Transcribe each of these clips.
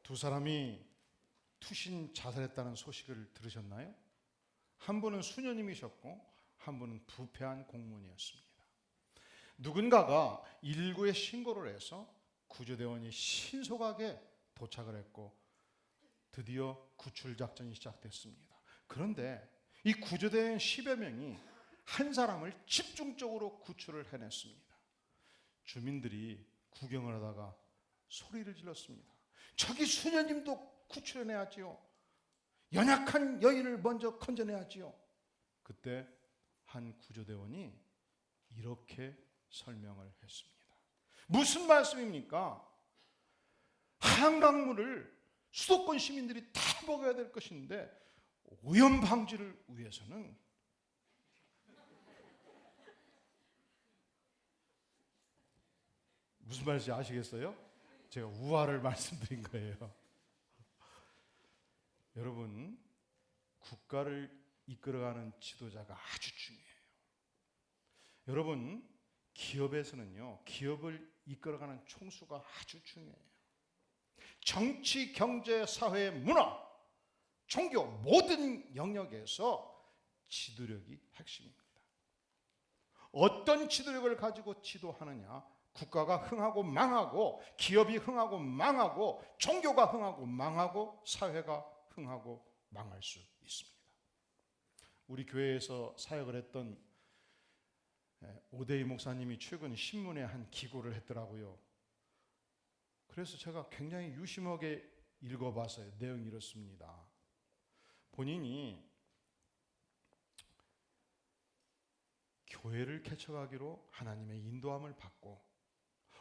두 사람이 투신 자살했다는 소식을 들으셨나요? 한 분은 수녀님이셨고 한 분은 부패한 공무원이었습니다. 누군가가 119에 신고를 해서 구조대원이 신속하게 도착을 했고 드디어 구출 작전이 시작됐습니다. 그런데 이 구조대원 10여 명이 한 사람을 집중적으로 구출을 해냈습니다. 주민들이 구경을 하다가 소리를 질렀습니다. 저기 수녀님도 구출해내야지요. 연약한 여인을 먼저 건져내야지요. 그때 한 구조대원이 이렇게 설명을 했습니다. 무슨 말씀입니까? 한강물을 수도권 시민들이 다 먹어야 될 것인데 오염 방지를 위해서는 무슨 말인지 아시겠어요? 제가 우화를 말씀드린 거예요. 여러분, 국가를 이끌어가는 지도자가 아주 중요해요. 여러분, 기업에서는요, 기업을 이끌어가는 총수가 아주 중요해요. 정치, 경제, 사회, 문화, 종교 모든 영역에서 지도력이 핵심입니다. 어떤 지도력을 가지고 지도하느냐, 국가가 흥하고 망하고, 기업이 흥하고 망하고, 종교가 흥하고 망하고, 사회가 흥하고 망할 수 있습니다. 우리 교회에서 사역을 했던 오대희 목사님이 최근 신문에 한 기고를 했더라고요. 그래서 제가 굉장히 유심하게 읽어봤어요. 내용이 이렇습니다. 본인이 교회를 개척하기로 하나님의 인도함을 받고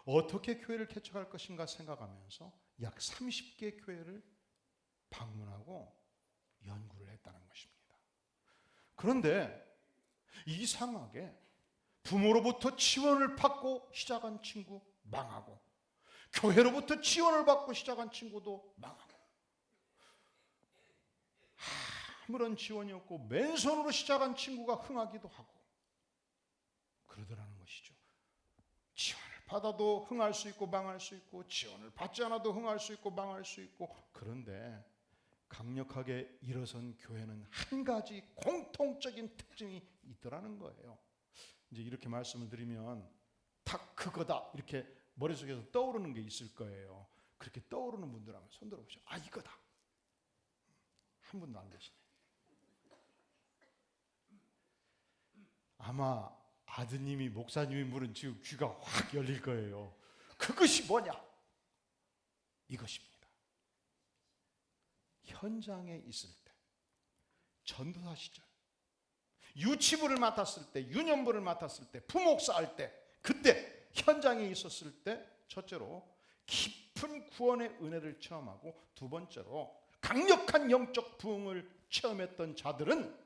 어떻게 교회를 개척할 것인가 생각하면서 약 30개 교회를 방문하고 연구를 했다는 것입니다. 그런데 이상하게 부모로부터 지원을 받고 시작한 친구 망하고, 교회로부터 지원을 받고 시작한 친구도 망하고, 아무런 지원이 없고 맨손으로 시작한 친구가 흥하기도 하고 그러더라는 것이죠. 지원을 받아도 흥할 수 있고 망할 수 있고, 지원을 받지 않아도 흥할 수 있고 망할 수 있고. 그런데 강력하게 일어선 교회는 한 가지 공통적인 특징이 있더라는 거예요. 이제 이렇게 말씀을 드리면 딱 그거다 이렇게 머릿속에서 떠오르는 게 있을 거예요. 그렇게 떠오르는 분들 하면 손 들어보시죠. 아, 이거다. 한 분도 안 계시네. 아마 아드님이 목사님이 물은 지금 귀가 확 열릴 거예요. 그것이 뭐냐? 이것입니다. 현장에 있을 때, 전도사 시절, 유치부를 맡았을 때, 유년부를 맡았을 때, 부목사 할 때, 그때 현장에 있었을 때 첫째로 깊은 구원의 은혜를 체험하고, 두 번째로 강력한 영적 부흥을 체험했던 자들은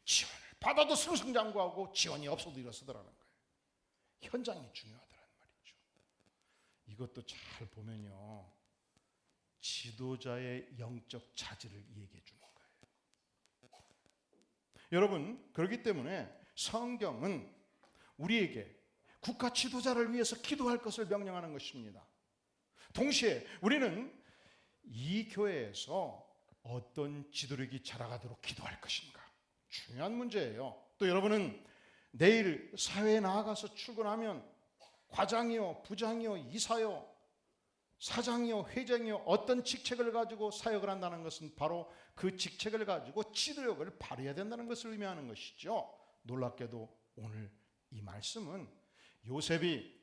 지원을 받아도 승승장구하고 지원이 없어도 일어서더라는 거예요. 현장이 중요하더라는 말이죠. 이것도 잘 보면요, 지도자의 영적 자질을 얘기해 주는 거예요. 여러분, 그렇기 때문에 성경은 우리에게 국가 지도자를 위해서 기도할 것을 명령하는 것입니다. 동시에 우리는 이 교회에서 어떤 지도력이 자라가도록 기도할 것인가, 중요한 문제예요. 또 여러분은 내일 사회에 나아가서 출근하면 과장이요, 부장이요, 이사요, 사장이요, 회장이요, 어떤 직책을 가지고 사역을 한다는 것은 바로 그 직책을 가지고 지도력을 발휘해야 된다는 것을 의미하는 것이죠. 놀랍게도 오늘 이 말씀은 요셉이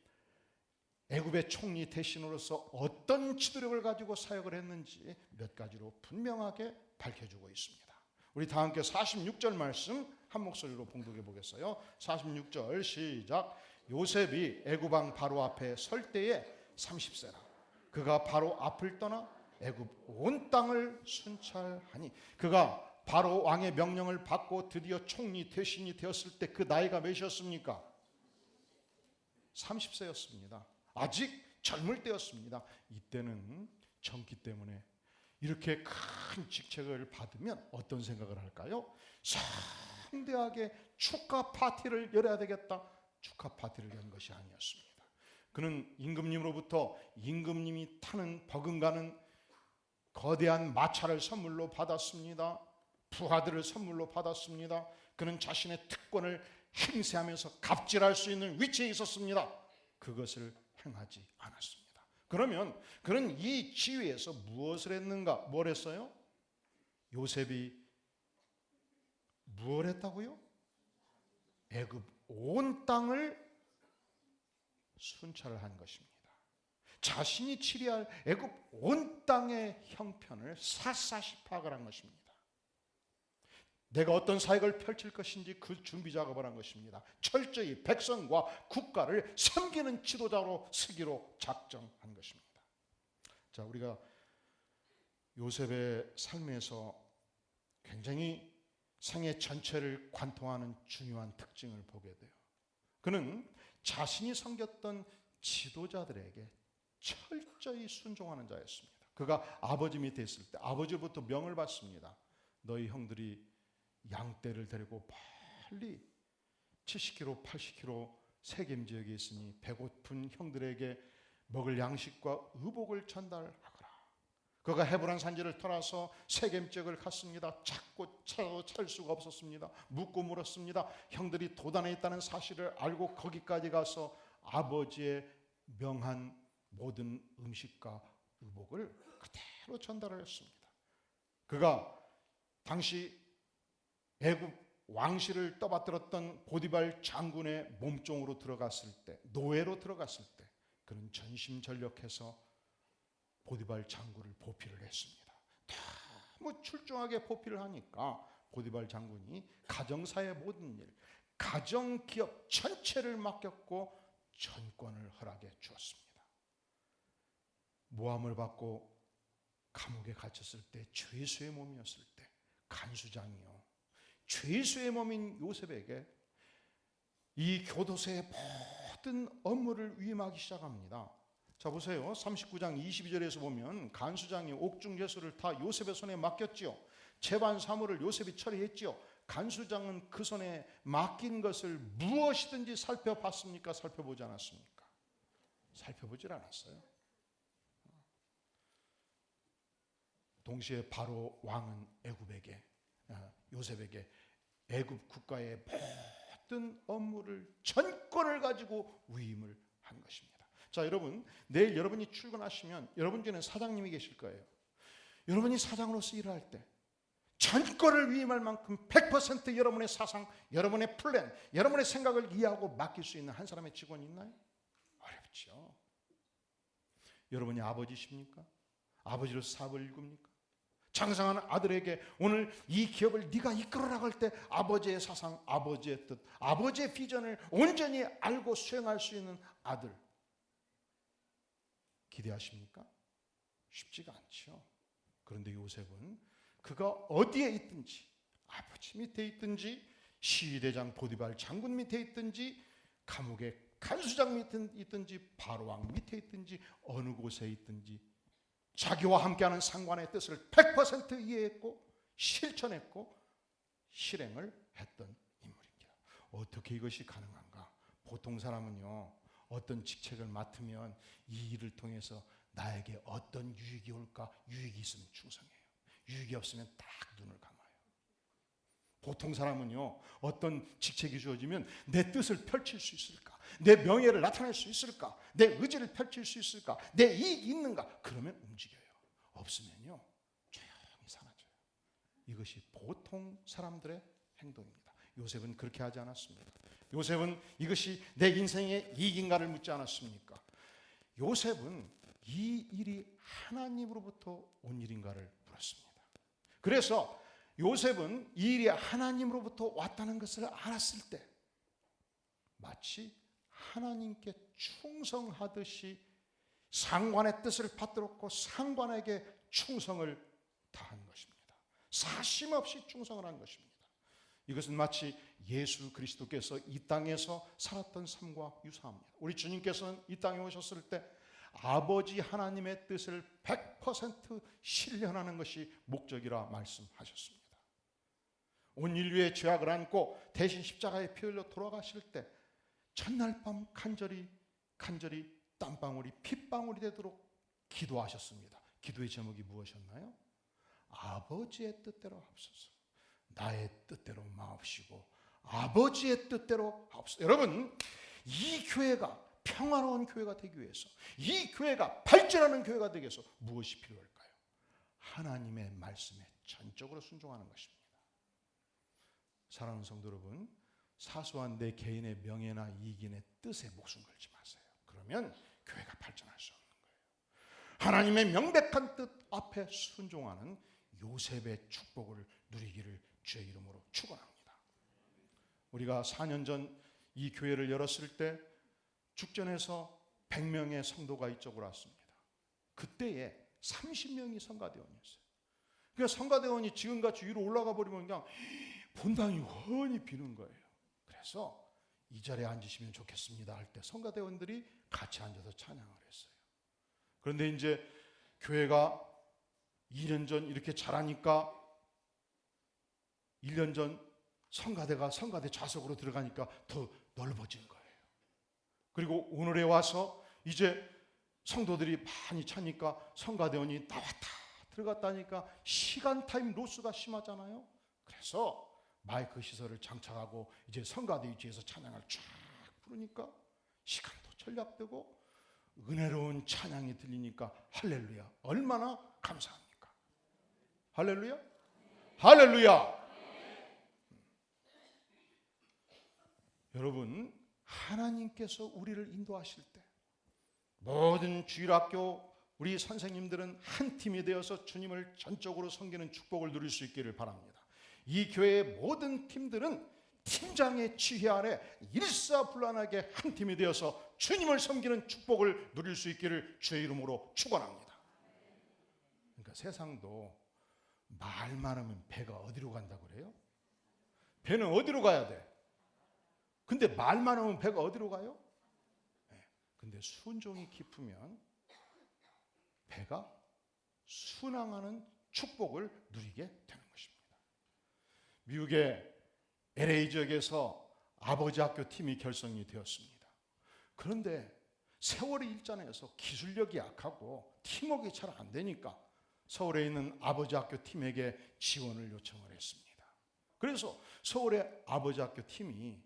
애굽의 총리 대신으로서 어떤 지도력을 가지고 사역을 했는지 몇 가지로 분명하게 밝혀주고 있습니다. 우리 다 함께 46절 말씀 한 목소리로 봉독해 보겠어요. 46절 시작. 요셉이 애굽 왕 바로 앞에 설 때에 30세라. 그가 바로 앞을 떠나 애굽 온 땅을 순찰하니, 그가 바로 왕의 명령을 받고 드디어 총리 대신이 되었을 때 그 나이가 몇이었습니까? 30세였습니다. 아직 젊을 때였습니다. 이때는 젊기 때문에 이렇게 큰 직책을 받으면 어떤 생각을 할까요? 성대하게 축하 파티를 열어야 되겠다. 축하 파티를 연 것이 아니었습니다. 그는 임금님으로부터 임금님이 타는 버금가는 거대한 마차를 선물로 받았습니다. 부하들을 선물로 받았습니다. 그는 자신의 특권을 행세하면서 갑질할 수 있는 위치에 있었습니다. 그것을 행하지 않았습니다. 그러면 그는 이 지위에서 무엇을 했는가? 뭘 했어요? 요셉이 무엇을 했다고요? 애굽 온 땅을 순찰을 한 것입니다. 자신이 치리할 애굽 온 땅의 형편을 샅샅이 파악을 한 것입니다. 내가 어떤 사역을 펼칠 것인지 그 준비 작업을 한 것입니다. 철저히 백성과 국가를 섬기는 지도자로 쓰기로 작정한 것입니다. 자, 우리가 요셉의 삶에서 굉장히 생애 전체를 관통하는 중요한 특징을 보게 돼요. 그는 자신이 섬겼던 지도자들에게 철저히 순종하는 자였습니다. 그가 아버지 밑에 있을 때 아버지로부터 명을 받습니다. 너희 형들이 양떼를 데리고 빨리 70km, 80km 세겜 지역에 있으니 배고픈 형들에게 먹을 양식과 의복을 전달하거라. 그가 헤브론 산지를 떠나서 세겜 지역을 갔습니다. 찾고 찾아도 찾을 수가 없었습니다. 묻고 물었습니다. 형들이 도단에 있다는 사실을 알고 거기까지 가서 아버지의 명한 모든 음식과 의복을 그대로 전달을 했습니다. 그가 당시 애굽 왕실을 떠받들었던 보디발 장군의 몸종으로 들어갔을 때, 노예로 들어갔을 때 그는 전심전력해서 보디발 장군을 보필을 했습니다. 너무 출중하게 보필을 하니까 보디발 장군이 가정사의 모든 일, 가정기업 전체를 맡겼고 전권을 허락해 주었습니다. 모함을 받고 감옥에 갇혔을 때, 죄수의 몸이었을 때 간수장이요, 죄수의 몸인 요셉에게 이 교도소의 모든 업무를 위임하기 시작합니다. 자, 보세요. 39장 22절에서 보면 간수장이 옥중제수를 다 요셉의 손에 맡겼지요. 재반 사물을 요셉이 처리했지요. 간수장은 그 손에 맡긴 것을 무엇이든지 살펴봤습니까? 살펴보지 않았습니까? 살펴보질 않았어요. 동시에 바로 왕은 애굽에게, 요셉에게 애굽 국가의 모든 업무를, 전권을 가지고 위임을 한 것입니다. 자, 여러분, 내일 여러분이 출근하시면 여러분 중에는 사장님이 계실 거예요. 여러분이 사장으로서 일을 할 때 전권을 위임할 만큼 100% 여러분의 사상, 여러분의 플랜, 여러분의 생각을 이해하고 맡길 수 있는 한 사람의 직원이 있나요? 어렵죠. 여러분이 아버지십니까? 아버지로서 사업을 일굽니까? 장성한 아들에게 오늘 이 기업을 네가 이끌어라고 할 때 아버지의 사상, 아버지의 뜻, 아버지의 비전을 온전히 알고 수행할 수 있는 아들 기대하십니까? 쉽지가 않죠. 그런데 요셉은 그가 어디에 있든지, 아버지 밑에 있든지, 시위대장 보디발 장군 밑에 있든지, 감옥의 간수장 밑에 있든지, 바로왕 밑에 있든지, 어느 곳에 있든지 자기와 함께하는 상관의 뜻을 100% 이해했고 실천했고 실행을 했던 인물입니다. 어떻게 이것이 가능한가? 보통 사람은요, 어떤 직책을 맡으면 이 일을 통해서 나에게 어떤 유익이 올까? 유익이 있으면 충성해요. 유익이 없으면 딱 눈을 감아요. 보통 사람은요, 어떤 직책이 주어지면 내 뜻을 펼칠 수 있을까? 내 명예를 나타낼 수 있을까? 내 의지를 펼칠 수 있을까? 내 이익이 있는가? 그러면 움직여요. 없으면요, 조용히 사라져요. 이것이 보통 사람들의 행동입니다. 요셉은 그렇게 하지 않았습니다. 요셉은 이것이 내 인생의 이익인가를 묻지 않았습니까? 요셉은 이 일이 하나님으로부터 온 일인가를 물었습니다. 그래서 요셉은 이 일이 하나님으로부터 왔다는 것을 알았을 때 마치 하나님께 충성하듯이 상관의 뜻을 받들었고 상관에게 충성을 다한 것입니다. 사심없이 충성을 한 것입니다. 이것은 마치 예수 그리스도께서 이 땅에서 살았던 삶과 유사합니다. 우리 주님께서는 이 땅에 오셨을 때 아버지 하나님의 뜻을 100% 실현하는 것이 목적이라 말씀하셨습니다. 온 인류의 죄악을 안고 대신 십자가에 피 흘려 돌아가실 때 첫날 밤 간절히 땀방울이 핏방울이 되도록 기도하셨습니다. 기도의 제목이 무엇이었나요? 아버지의 뜻대로 하옵소서. 나의 뜻대로 마옵시고 아버지의 뜻대로 하옵소서. 여러분, 이 교회가 평화로운 교회가 되기 위해서, 이 교회가 발전하는 교회가 되기 위해서 무엇이 필요할까요? 하나님의 말씀에 전적으로 순종하는 것입니다. 사랑하는 성도 여러분, 사소한 내 개인의 명예나 이익인의 뜻에 목숨 걸지 마세요. 그러면 교회가 발전할 수 없는 거예요. 하나님의 명백한 뜻 앞에 순종하는 요셉의 축복을 누리기를 주의 이름으로 축원합니다. 우리가 4년 전 이 교회를 열었을 때 죽전에서 100명의 성도가 이쪽으로 왔습니다. 그때에 30명이 성가대원이었어요. 그러니까 성가대원이 지금같이 위로 올라가 버리면 그냥 본당이 훤히 비는 거예요. 그래서 이 자리에 앉으시면 좋겠습니다 할 때 성가대원들이 같이 앉아서 찬양을 했어요. 그런데 이제 교회가 2년 전 이렇게 자라니까 1년 전 성가대가 성가대 좌석으로 들어가니까 더 넓어진 거예요. 그리고 오늘에 와서 이제 성도들이 많이 차니까 성가대원이 나왔다 들어갔다니까 시간 타임 로스가 심하잖아요. 그래서 마이크 시설을 장착하고 이제 성가대 위치에서 찬양을 쫙 부르니까 시간도 절약되고 은혜로운 찬양이 들리니까 할렐루야, 얼마나 감사합니까? 할렐루야? 할렐루야! 여러분, 하나님께서 우리를 인도하실 때 모든 주일학교 우리 선생님들은 한 팀이 되어서 주님을 전적으로 섬기는 축복을 누릴 수 있기를 바랍니다. 이 교회의 모든 팀들은 팀장의 지휘 아래 일사불란하게 한 팀이 되어서 주님을 섬기는 축복을 누릴 수 있기를 주의 이름으로 축원합니다. 그러니까 세상도 말 많으면 배가 어디로 간다고 그래요? 배는 어디로 가야 돼? 근데 말 많으면 배가 어디로 가요? 근데 순종이 깊으면 배가 순항하는 축복을 누리게 되는 것입니다. 미국의 LA 지역에서 아버지 학교 팀이 결성이 되었습니다. 그런데 세월이 일전에서 기술력이 약하고 팀워크가 잘 안 되니까 서울에 있는 아버지 학교 팀에게 지원을 요청을 했습니다. 그래서 서울의 아버지 학교 팀이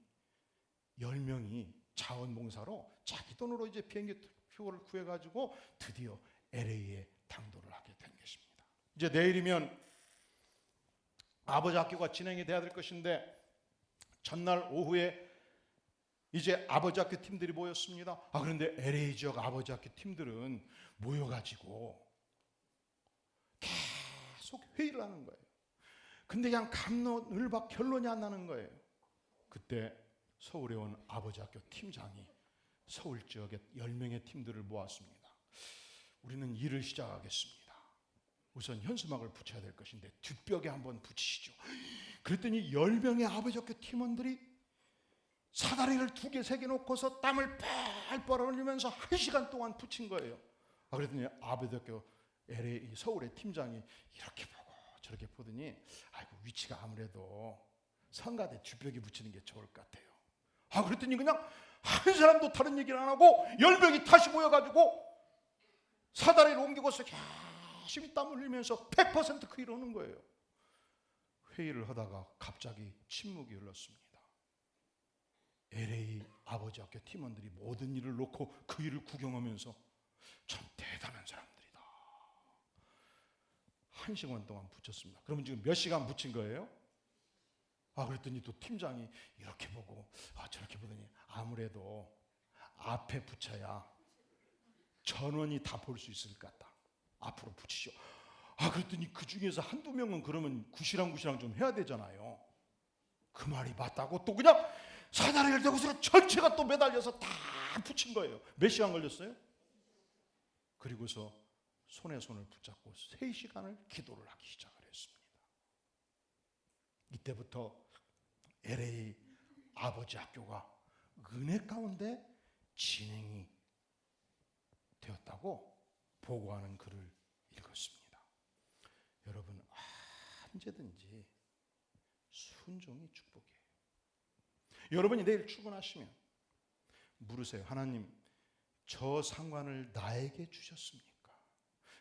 10명이 자원봉사로 자기 돈으로 이제 비행기 표를 구해가지고 드디어 LA에 당도를 하게 된 것입니다. 이제 내일이면 아버지 학교가 진행이 돼야 될 것인데 전날 오후에 이제 아버지 학교 팀들이 모였습니다. 그런데 LA 지역 아버지 학교 팀들은 모여가지고 계속 회의를 하는 거예요. 근데 그냥 감론을박 결론이 안 나는 거예요. 그때 서울에 온 아버지 학교 팀장이 서울 지역의 10명의 팀들을 모았습니다. 우리는 일을 시작하겠습니다. 우선 현수막을 붙여야 될 것인데 뒷벽에 한번 붙이시죠. 그랬더니 10명의 아버지 학교 팀원들이 사다리를 2개, 3개 놓고서 땀을 뻘뻘 흘리면서 1시간 동안 붙인 거예요. 그랬더니 아버지 학교 LA 서울의 팀장이 이렇게 보고 저렇게 보더니 아이고 위치가 아무래도 성가대 뒷벽에 붙이는 게 좋을 것 같아요. 그랬더니 그냥 한 사람도 다른 얘기를 안 하고 10명이 다시 모여가지고 사다리를 옮기고서 열심히 땀을 흘리면서 100% 그 일을 하는 거예요. 회의를 하다가 갑자기 침묵이 흘렀습니다. LA 아버지 학교 팀원들이 모든 일을 놓고 그 일을 구경하면서 참 대단한 사람들이다. 1시간 동안 붙였습니다. 그러면 지금 몇 시간 붙인 거예요? 그랬더니 또 팀장이 이렇게 보고 저렇게 보더니 아무래도 앞에 붙여야 전원이 다 볼 수 있을 것 같다. 앞으로 붙이죠. 그랬더니 그 중에서 한두 명은 그러면 구시랑구시랑 좀 해야 되잖아요. 그 말이 맞다고 또 그냥 사다리를 대고서 전체가 또 매달려서 다 붙인 거예요. 몇 시간 걸렸어요? 그리고서 손에 손을 붙잡고 3시간을 기도를 하기 시작을 했습니다. 이때부터 LA 아버지 학교가 은혜 가운데 진행이 되었다고 보고하는 글을 읽었습니다. 여러분, 언제든지 순종이 축복이에요. 여러분이 내일 출근하시면 물으세요. 하나님, 저 상관을 나에게 주셨습니까?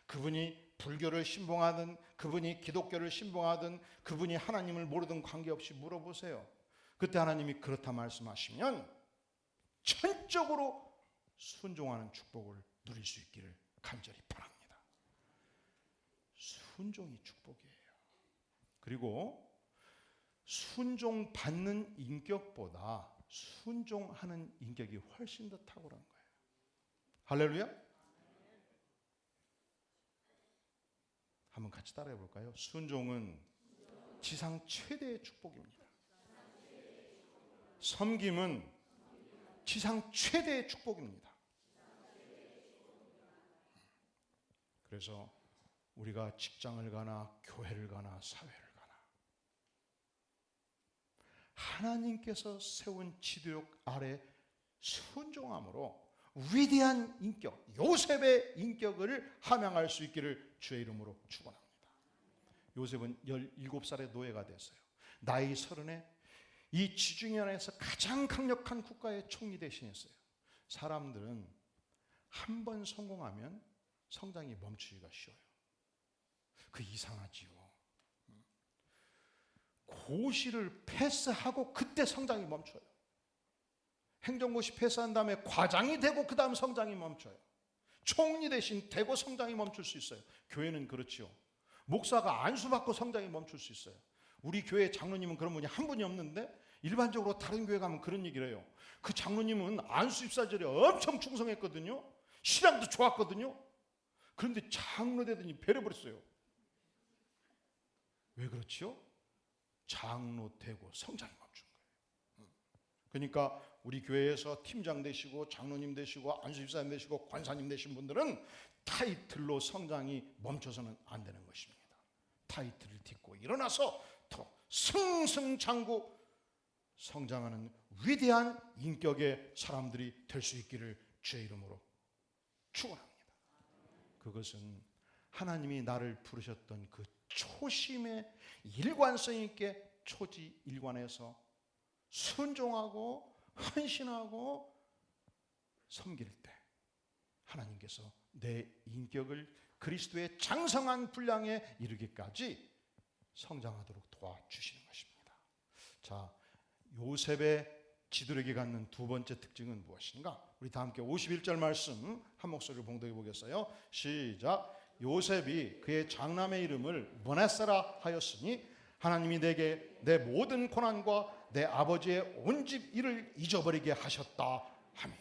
그분이 불교를 신봉하든 그분이 기독교를 신봉하든 그분이 하나님을 모르든 관계없이 물어보세요. 그때 하나님이 그렇다 말씀하시면 전적으로 순종하는 축복을 누릴 수 있기를 간절히 바랍니다. 순종이 축복이에요. 그리고 순종받는 인격보다 순종하는 인격이 훨씬 더 탁월한 거예요. 할렐루야. 한번 같이 따라해 볼까요? 순종은 지상 최대의 축복입니다. 섬김은 지상 최대의 축복입니다. 그래서 우리가 직장을 가나 교회를 가나 사회를 가나 하나님께서 세운 지도력 아래 순종함으로 위대한 인격, 요셉의 인격을 함양할 수 있기를 주의 이름으로 축원합니다. 요셉은 17살의 노예가 됐어요. 나이 30에 이 지중해 안에서 가장 강력한 국가의 총리 대신했어요. 사람들은 한 번 성공하면 성장이 멈추기가 쉬워요. 그 이상하지요. 고시를 패스하고 그때 성장이 멈춰요. 행정고시 패스한 다음에 과장이 되고 그 다음 성장이 멈춰요. 총리 대신 되고 성장이 멈출 수 있어요. 교회는 그렇지요. 목사가 안수받고 성장이 멈출 수 있어요. 우리 교회 장로님은 그런 분이 한 분이 없는데 일반적으로 다른 교회 가면 그런 얘기를 해요. 그 장로님은 안수 입사절에 엄청 충성했거든요. 신앙도 좋았거든요. 그런데 장로 되더니 배려버렸어요. 왜 그렇지요? 장로 되고 성장이 멈춘 거예요. 그러니까 우리 교회에서 팀장 되시고 장로님 되시고 안수집사님 되시고 권사님 되신 분들은 타이틀로 성장이 멈춰서는 안 되는 것입니다. 타이틀을 딛고 일어나서 더 승승장구 성장하는 위대한 인격의 사람들이 될 수 있기를 주의 이름으로 축원합니다. 그것은 하나님이 나를 부르셨던 그 초심의 일관성 있게 초지일관해서 순종하고 헌신하고 섬길 때 하나님께서 내 인격을 그리스도의 장성한 분량에 이르기까지 성장하도록 도와주시는 것입니다. 자, 요셉의 지도력이 갖는 두 번째 특징은 무엇인가? 우리 다 함께 51절 말씀 한 목소리로 봉독해 보겠어요. 시작. 요셉이 그의 장남의 이름을 므낫세라 하였으니 하나님이 내게 내 모든 고난과 내 아버지의 온 집 일을 잊어버리게 하셨다 하며,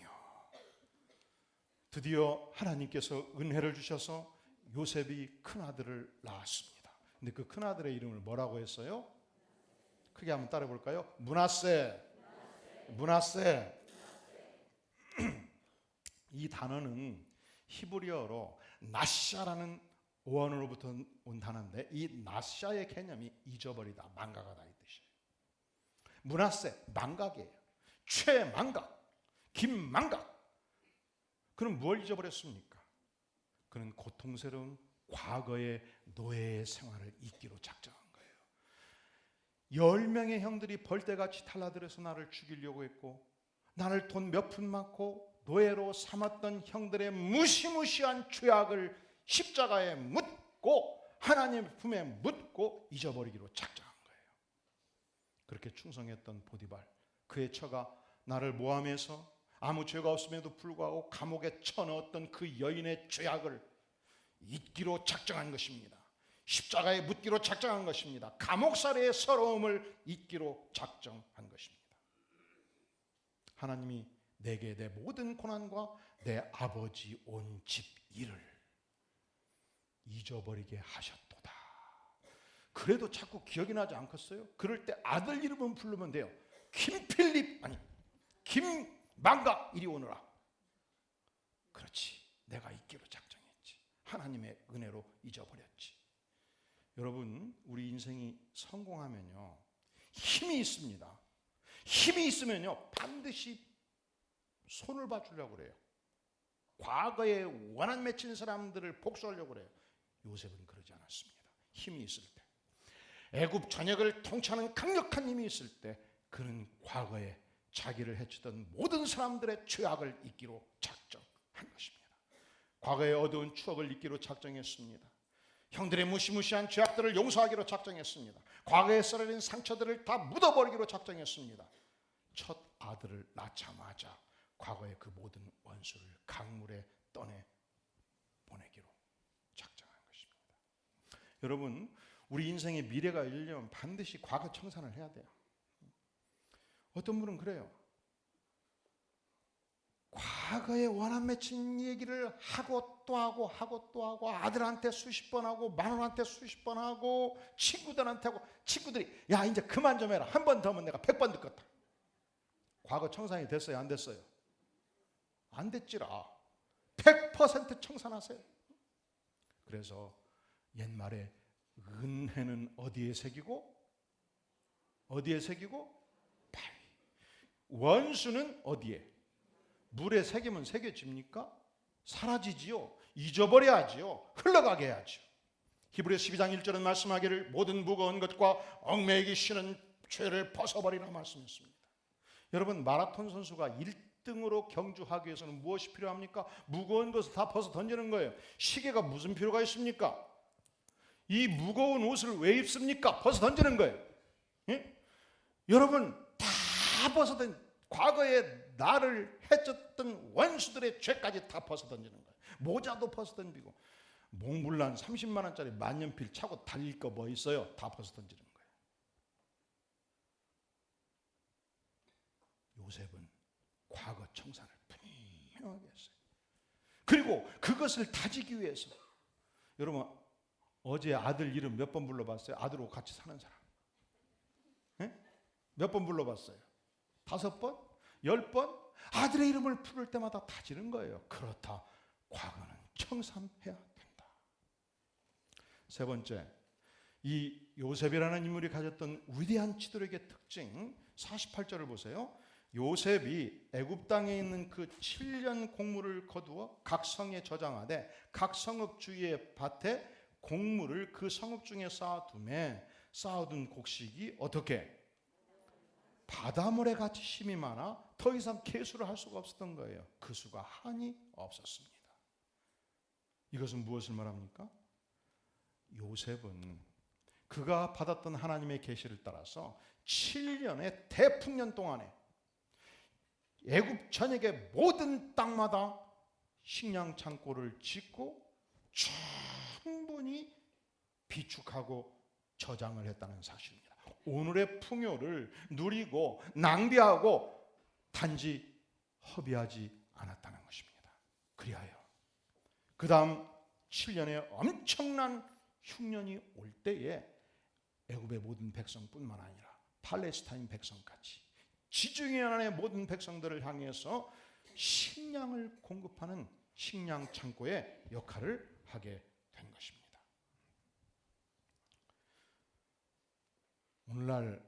드디어 하나님께서 은혜를 주셔서 요셉이 큰아들을 낳았습니다. 근데 그 큰아들의 이름을 뭐라고 했어요? 크게 한번 따라 볼까요? 므낫세. 므낫세. 이 단어는 히브리어로 나샤라는 원어로부터 온 단어인데 이 나샤의 개념이 잊어버리다, 망각하다 이 뜻이에요. 므낫세, 망각이에요. 최망각, 김망각. 그는 뭘 잊어버렸습니까? 그는 고통스러운 과거의 노예의 생활을 잊기로 작정한 거예요. 10명의 형들이 벌떼같이 달라들어서 나를 죽이려고 했고, 나를 돈 몇 푼 맞고 노예로 삼았던 형들의 무시무시한 죄악을 십자가에 묻고 하나님의 품에 묻고 잊어버리기로 작정한 거예요. 그렇게 충성했던 보디발, 그의 처가 나를 모함해서 아무 죄가 없음에도 불구하고 감옥에 쳐넣었던 그 여인의 죄악을 잊기로 작정한 것입니다. 십자가에 묻기로 작정한 것입니다. 감옥살이의 서러움을 잊기로 작정한 것입니다. 하나님이 내게 내 모든 고난과 내 아버지 온 집 일을 잊어버리게 하셨도다. 그래도 자꾸 기억이 나지 않겠어요? 그럴 때 아들 이름은 부르면 돼요. 김필립, 아니 김망각 이리 오너라. 그렇지, 내가 잊기로 작정했지. 하나님의 은혜로 잊어버렸지. 여러분, 우리 인생이 성공하면요 힘이 있습니다. 힘이 있으면요 반드시 손을 봐주려고 그래요. 과거에 원한 맺힌 사람들을 복수하려고 그래요. 요셉은 그러지 않았습니다. 힘이 있을 때, 애굽 전역을 통치하는 강력한 힘이 있을 때 그는 과거에 자기를 해치던 모든 사람들의 죄악을 잊기로 작정한 것입니다. 과거의 어두운 추억을 잊기로 작정했습니다. 형들의 무시무시한 죄악들을 용서하기로 작정했습니다. 과거에 썰어진 상처들을 다 묻어버리기로 작정했습니다. 첫 아들을 낳자마자 과거의 그 모든 원수를 강물에 떠내 보내기로 작정한 것입니다. 여러분, 우리 인생의 미래가 열리려면 반드시 과거 청산을 해야 돼요. 어떤 분은 그래요. 과거에 원한 맺힌 얘기를 하고 또 하고 하고 또 하고, 아들한테 수십 번 하고 마누라한테 수십 번 하고 친구들한테 하고, 친구들이 야 이제 그만 좀 해라, 한 번 더 하면 내가 100번 듣겠다. 과거 청산이 됐어요, 안 됐어요? 안 됐지라. 100% 청산하세요. 그래서 옛말에 은혜는 어디에 새기고 어디에 새기고 바위, 원수는 어디에? 물에 새기면 새겨집니까? 사라지지요. 잊어버려야지요. 흘러가게 해야죠. 히브리서 12장 1절은 말씀하기를 모든 무거운 것과 얽매이기 싫은 죄를 벗어버리라 말씀했습니다. 여러분, 마라톤 선수가 1등으로 경주하기 위해서는 무엇이 필요합니까? 무거운 것을 다 벗어 던지는 거예요. 시계가 무슨 필요가 있습니까? 이 무거운 옷을 왜 입습니까? 벗어 던지는 거예요. 예? 여러분, 다 벗어 던지, 과거에 나를 해쳤던 원수들의 죄까지 다 벗어 던지는 거예요. 모자도 벗어 던지고, 몽블란 30만 원짜리 만년필 차고 달릴 거 뭐 있어요? 다 벗어 던지는 거예요. 요셉은 과거 청산을 분명하게 했어요. 그리고 그것을 다지기 위해서, 여러분 어제 아들 이름 몇 번 불러봤어요? 아들하고 같이 사는 사람 몇 번 불러봤어요? 5번? 10번? 아들의 이름을 부를 때마다 다지는 거예요. 그렇다, 과거는 청산해야 된다. 세 번째, 이 요셉이라는 인물이 가졌던 위대한 지도력의 특징, 48절을 보세요. 요셉이 애굽 땅에 있는 그 7년 곡물을 거두어 각 성에 저장하되 각 성읍 주위의 밭에 곡물을 그 성읍 중에 쌓아두매 쌓아둔 곡식이 어떻게? 바닷물에 같이 힘이 많아 더 이상 계수를 할 수가 없었던 거예요. 그 수가 한이 없었습니다. 이것은 무엇을 말합니까? 요셉은 그가 받았던 하나님의 계시를 따라서 7년의 대풍년 동안에 애굽 전역의 모든 땅마다 식량 창고를 짓고 충분히 비축하고 저장을 했다는 사실입니다. 오늘의 풍요를 누리고 낭비하고 단지 허비하지 않았다는 것입니다. 그리하여 그 다음 7년의 엄청난 흉년이 올 때에 애굽의 모든 백성뿐만 아니라 팔레스타인 백성까지 지중해 안의 모든 백성들을 향해서 식량을 공급하는 식량 창고의 역할을 하게 된 것입니다. 오늘날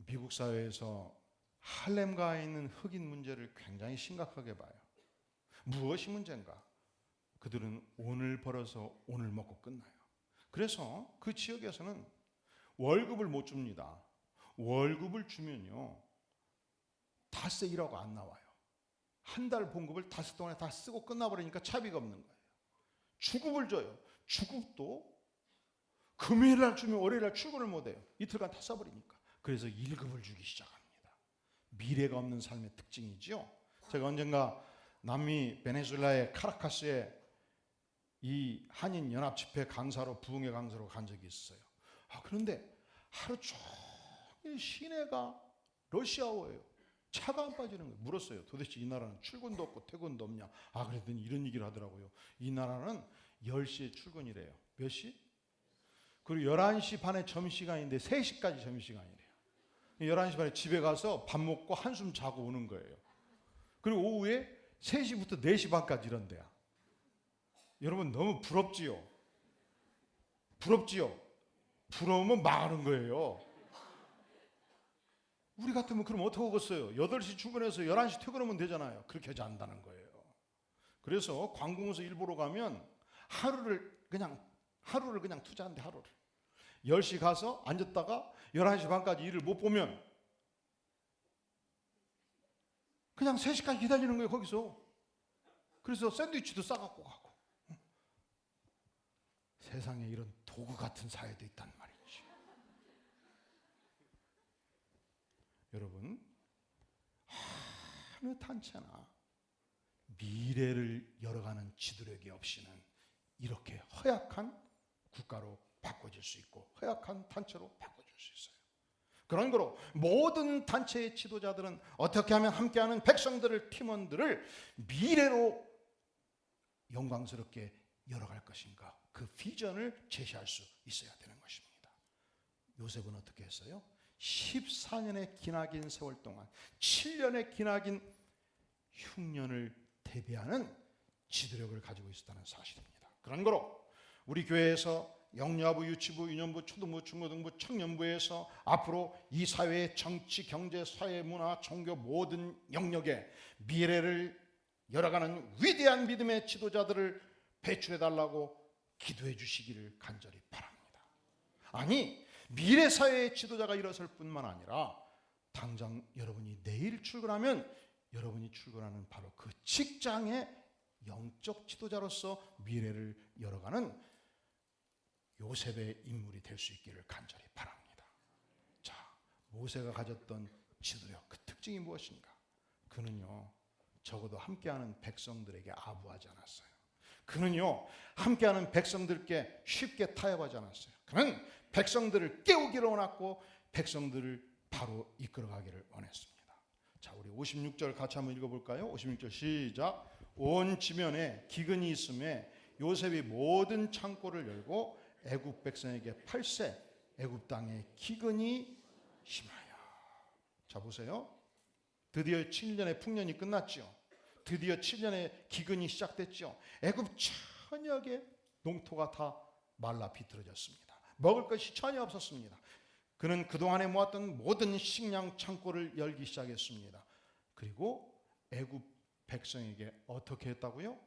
미국 사회에서 할렘가에 있는 흑인 문제를 굉장히 심각하게 봐요. 무엇이 문제인가? 그들은 오늘 벌어서 오늘 먹고 끝나요. 그래서 그 지역에서는 월급을 못 줍니다. 월급을 주면요, 닷새 일하고 안 나와요. 한 달 봉급을 닷새 동안에 다 쓰고 끝나버리니까 차비가 없는 거예요. 주급을 줘요. 주급도 금요일 날 주면 월요일 날 출근을 못 해요. 이틀간 다 써버리니까. 그래서 1급을 주기 시작합니다. 미래가 없는 삶의 특징이지요. 제가 언젠가 남미 베네수엘라의 카라카스에 이 한인 연합 집회 강사로, 부흥회 강사로 간 적이 있어요. 그런데 하루 종일 시내가 러시아어예요. 차가 안 빠지는 거예요. 물었어요. 도대체 이 나라는 출근도 없고 퇴근도 없냐? 그랬더니 이런 얘기를 하더라고요. 이 나라는 10시에 출근이래요. 몇 시? 그리고 11시 반에 점심시간인데 3시까지 점심시간이래요. 11시 반에 집에 가서 밥 먹고 한숨 자고 오는 거예요. 그리고 오후에 3시부터 4시 반까지 이런대요. 여러분 너무 부럽지요? 부럽지요? 부러우면 망하는 거예요. 우리 같으면 그럼 어떻게 하겠어요? 8시 출근해서 11시 퇴근하면 되잖아요. 그렇게 하지 않는다는 거예요. 그래서 관공서 일보러 가면 하루를 그냥 투자한대. 하루를 10시 가서 앉았다가 11시 반까지 일을 못 보면 그냥 3시까지 기다리는 거예요. 거기서. 그래서 샌드위치도 싸갖고 가고. 세상에 이런 도구 같은 사회도 있단 말이지. 여러분, 어느 단체나 미래를 열어가는 지도력이 없이는 이렇게 허약한 국가로 바꿔질 수 있고 허약한 단체로 바꿔질 수 있어요. 그런 거로 모든 단체의 지도자들은 어떻게 하면 함께하는 백성들을, 팀원들을 미래로 영광스럽게 열어갈 것인가, 그 비전을 제시할 수 있어야 되는 것입니다. 요셉은 어떻게 했어요? 14년의 기나긴 세월 동안 7년의 기나긴 흉년을 대비하는 지도력을 가지고 있었다는 사실입니다. 그런 거로 우리 교회에서 영유아부, 유치부, 유년부, 초등부, 중고등부, 청년부에서 앞으로 이 사회의 정치, 경제, 사회, 문화, 종교 모든 영역에 미래를 열어가는 위대한 믿음의 지도자들을 배출해달라고 기도해 주시기를 간절히 바랍니다. 아니, 미래 사회의 지도자가 일어설 뿐만 아니라 당장 여러분이 내일 출근하면 여러분이 출근하는 바로 그 직장의 영적 지도자로서 미래를 열어가는 요셉의 인물이 될 수 있기를 간절히 바랍니다. 자, 모세가 가졌던 지도력, 그 특징이 무엇인가? 그는요, 적어도 함께하는 백성들에게 아부하지 않았어요. 그는요, 함께하는 백성들께 쉽게 타협하지 않았어요. 그는 백성들을 깨우기를 원했고 백성들을 바로 이끌어가기를 원했습니다. 자, 우리 56절 같이 한번 읽어볼까요? 56절 시작. 온 지면에 기근이 있음에 요셉이 모든 창고를 열고 애굽 백성에게 팔세 애굽 땅에 기근이 심하여. 자, 보세요. 드디어 7년의 풍년이 끝났죠. 드디어 7년의 기근이 시작됐죠. 애굽 전역의 농토가 다 말라 비틀어졌습니다. 먹을 것이 전혀 없었습니다. 그는 그동안에 모았던 모든 식량 창고를 열기 시작했습니다. 그리고 애굽 백성에게 어떻게 했다고요?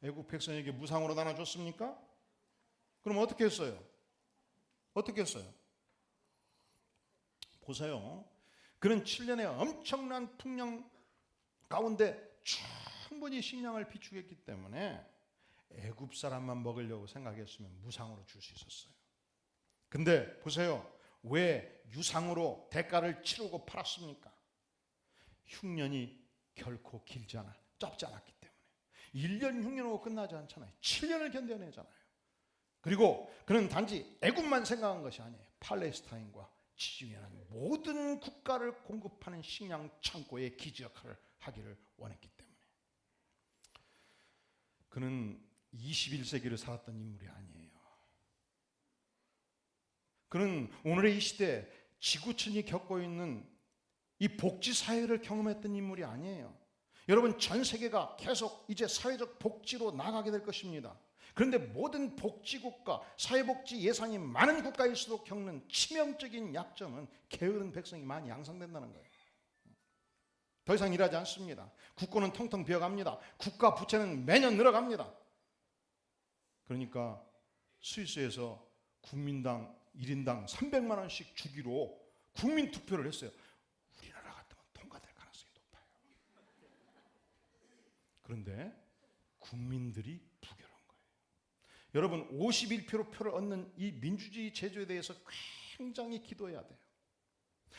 애굽 백성에게 무상으로 나눠줬습니까? 그럼 어떻게 했어요? 어떻게 했어요? 보세요. 그는 7년의 엄청난 풍년 가운데 충분히 식량을 비축했기 때문에 애굽 사람만 먹으려고 생각했으면 무상으로 줄 수 있었어요. 근데 보세요. 왜 유상으로 대가를 치르고 팔았습니까? 흉년이 결코 길지 않아, 짧지 않았기 때문에. 1년 흉년으로 끝나지 않잖아요. 7년을 견뎌내잖아요. 그리고 그는 단지 애굽만 생각한 것이 아니에요. 팔레스타인과 지중해는 모든 국가를 공급하는 식량 창고의 기지 역할을 하기를 원했기 때문에. 그는 21세기를 살았던 인물이 아니에요. 그는 오늘의 이 시대 지구촌이 겪고 있는 이 복지 사회를 경험했던 인물이 아니에요. 여러분, 전 세계가 계속 이제 사회적 복지로 나가게 될 것입니다. 그런데 모든 복지국가, 사회복지 예산이 많은 국가일수록 겪는 치명적인 약점은 게으른 백성이 많이 양성된다는 거예요. 더 이상 일하지 않습니다. 국고는 텅텅 비어갑니다. 국가 부채는 매년 늘어갑니다. 그러니까 스위스에서 국민당 1인당 300만 원씩 주기로 국민 투표를 했어요. 우리나라 같으면 통과될 가능성이 높아요. 그런데 국민들이 부결한 거예요. 여러분, 51% 표를 얻는 이 민주주의 제도에 대해서 굉장히 기도해야 돼요.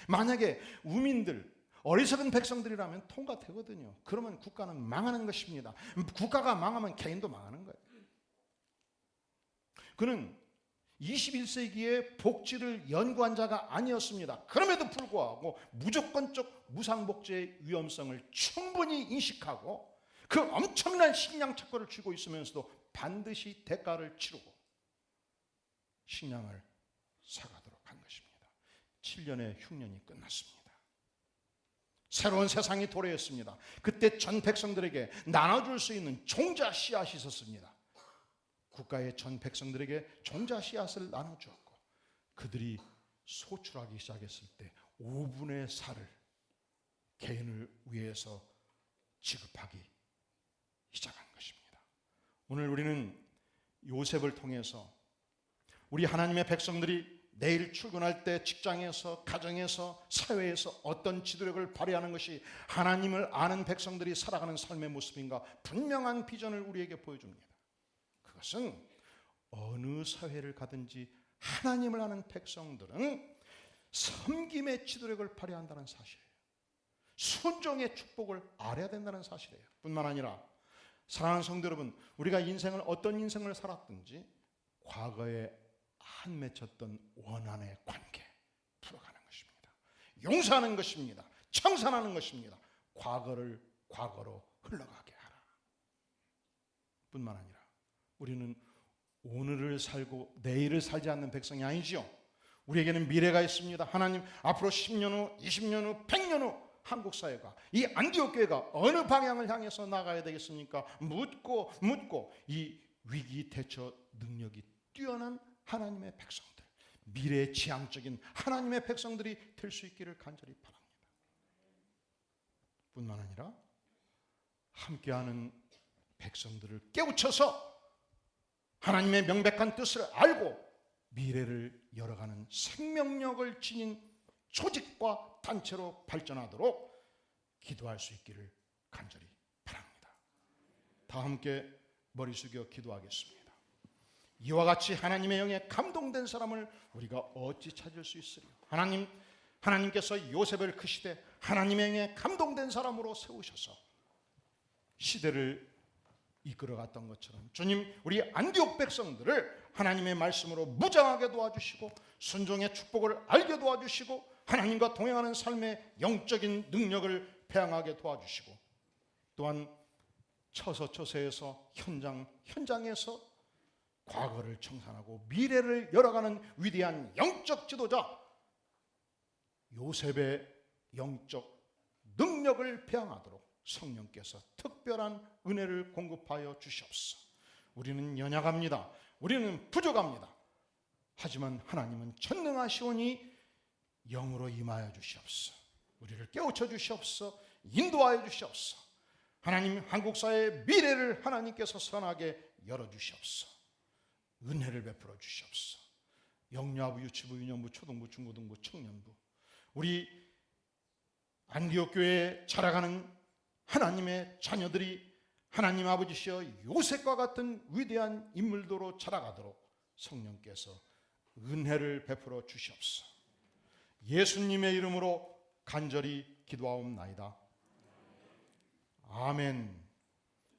만약에 우민들, 어리석은 백성들이라면 통과되거든요. 그러면 국가는 망하는 것입니다. 국가가 망하면 개인도 망하는 거예요. 그는 21세기의 복지를 연구한 자가 아니었습니다. 그럼에도 불구하고 무조건적 무상복지의 위험성을 충분히 인식하고 그 엄청난 식량 착고를 쥐고 있으면서도 반드시 대가를 치르고 식량을 사가도록 한 것입니다. 7년의 흉년이 끝났습니다. 새로운 세상이 도래했습니다. 그때 전 백성들에게 나눠줄 수 있는 종자 씨앗이 있었습니다. 국가의 전 백성들에게 종자 씨앗을 나눠주었고 그들이 소출하기 시작했을 때 5분의 4를 개인을 위해서 지급하기 시작한 것입니다. 오늘 우리는 요셉을 통해서 우리 하나님의 백성들이 내일 출근할 때 직장에서, 가정에서, 사회에서 어떤 지도력을 발휘하는 것이 하나님을 아는 백성들이 살아가는 삶의 모습인가 분명한 비전을 우리에게 보여줍니다. 그것은 어느 사회를 가든지 하나님을 아는 백성들은 섬김의 지도력을 발휘한다는 사실이에요. 순종의 축복을 알아야 된다는 사실이에요. 뿐만 아니라 사랑하는 성도 여러분, 우리가 인생을 어떤 인생을 살았든지 과거에 안 맺혔던 원한의 관계 풀어가는 것입니다. 용서하는 것입니다. 청산하는 것입니다. 과거를 과거로 흘러가게 하라. 뿐만 아니라 우리는 오늘을 살고 내일을 살지 않는 백성이 아니죠. 우리에게는 미래가 있습니다. 하나님 앞으로 10년 후, 20년 후, 100년 후 한국 사회가, 이 안디옥 교회가 어느 방향을 향해서 나가야 되겠습니까? 묻고 이 위기 대처 능력이 뛰어난 하나님의 백성들, 미래의 지향적인 하나님의 백성들이 될 수 있기를 간절히 바랍니다. 뿐만 아니라 함께하는 백성들을 깨우쳐서 하나님의 명백한 뜻을 알고 미래를 열어가는 생명력을 지닌 조직과 단체로 발전하도록 기도할 수 있기를 간절히 바랍니다. 다 함께 머리 숙여 기도하겠습니다. 이와 같이 하나님의 영에 감동된 사람을 우리가 어찌 찾을 수 있으리요? 하나님께서 요셉을 그 시대 하나님의 영에 감동된 사람으로 세우셔서 시대를 이끌어갔던 것처럼 주님, 우리 안디옥 백성들을 하나님의 말씀으로 무장하게 도와주시고 순종의 축복을 알게 도와주시고 하나님과 동행하는 삶의 영적인 능력을 배양하게 도와주시고 또한 처서처세에서 현장에서 과거를 청산하고 미래를 열어가는 위대한 영적 지도자 요셉의 영적 능력을 배양하도록 성령께서 특별한 은혜를 공급하여 주시옵소서. 우리는 연약합니다. 우리는 부족합니다. 하지만 하나님은 전능하시오니 영으로 임하여 주시옵소서. 우리를 깨우쳐 주시옵소서. 인도하여 주시옵소서. 하나님, 한국 사회의 미래를 하나님께서 선하게 열어주시옵소서. 은혜를 베풀어 주시옵소서. 영유아부, 유치부, 유년부, 초등부, 중고등부, 청년부, 우리 안디옥 교회에 자라가는 하나님의 자녀들이 하나님 아버지시여 요셉과 같은 위대한 인물도로 자라가도록 성령께서 은혜를 베풀어 주시옵소서. 예수님의 이름으로 간절히 기도하옵나이다. 아멘.